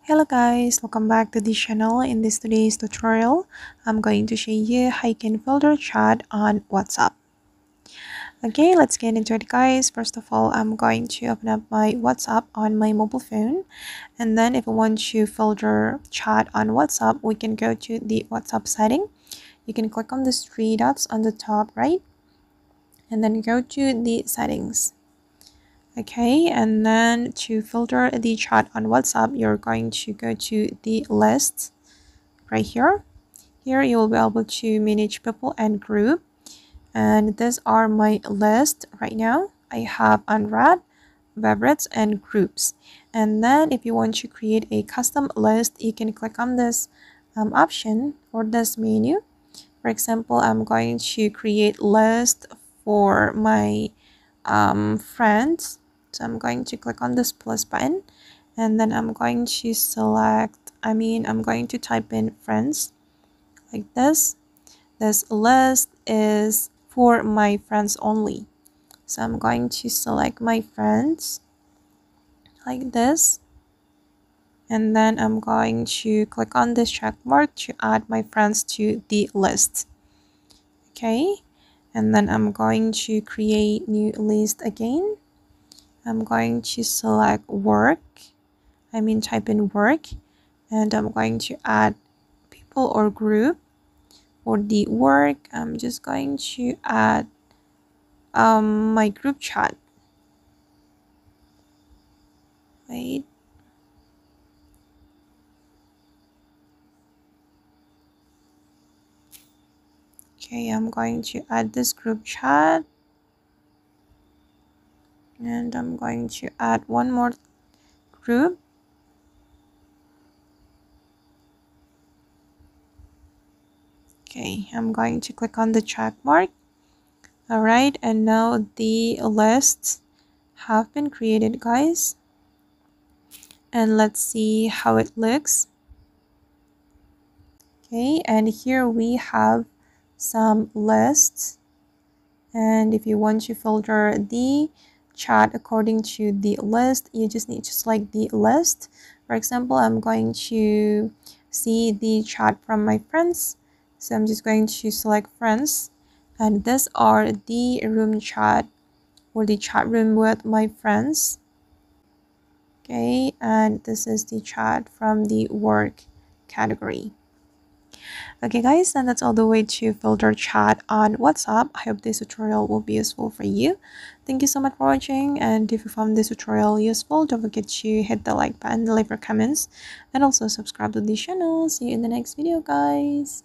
Hello guys, welcome back to the channel. In today's tutorial, I'm going to show you how you can filter chat on WhatsApp. Okay, let's get into it guys. First of all, I'm going to open up my WhatsApp on my mobile phone. And then if we want to filter chat on WhatsApp, we can go to the WhatsApp setting. You can click on these three dots on the top right. And then go to the settings. Okay, and then to filter the chat on WhatsApp, you're going to go to the list right here. Here you will be able to manage people and group. And these are my list right now. I have unread, favorites, and groups. And then if you want to create a custom list, you can click on this option or this menu. For example, I'm going to create list for my friends. So I'm going to click on this plus button, and then I'm going to I'm going to type in friends like this. This list is for my friends only. So I'm going to select my friends like this. And then I'm going to click on this check mark to add my friends to the list. Okay. And then I'm going to create new list again. I'm going to select type in work, and I'm going to add people or group. For the work, I'm just going to add my group chat. Wait. Okay, I'm going to add this group chat. And I'm going to add one more group. Okay, I'm going to click on the check mark. Alright, and now the lists have been created, guys. And let's see how it looks. Okay, and here we have some lists. And if you want to filter the chat according to the list, you just need to select the list. For example, I'm going to see the chat from my friends. So I'm just going to select friends. And these are the room chat or the chat room with my friends. Okay, and this is the chat from the work category. Okay guys, and that's all the way to filter chat on WhatsApp. I hope this tutorial will be useful for you. Thank you so much for watching, and if you found this tutorial useful, don't forget to hit the like button, leave your comments, and also subscribe to the channel. See you in the next video guys.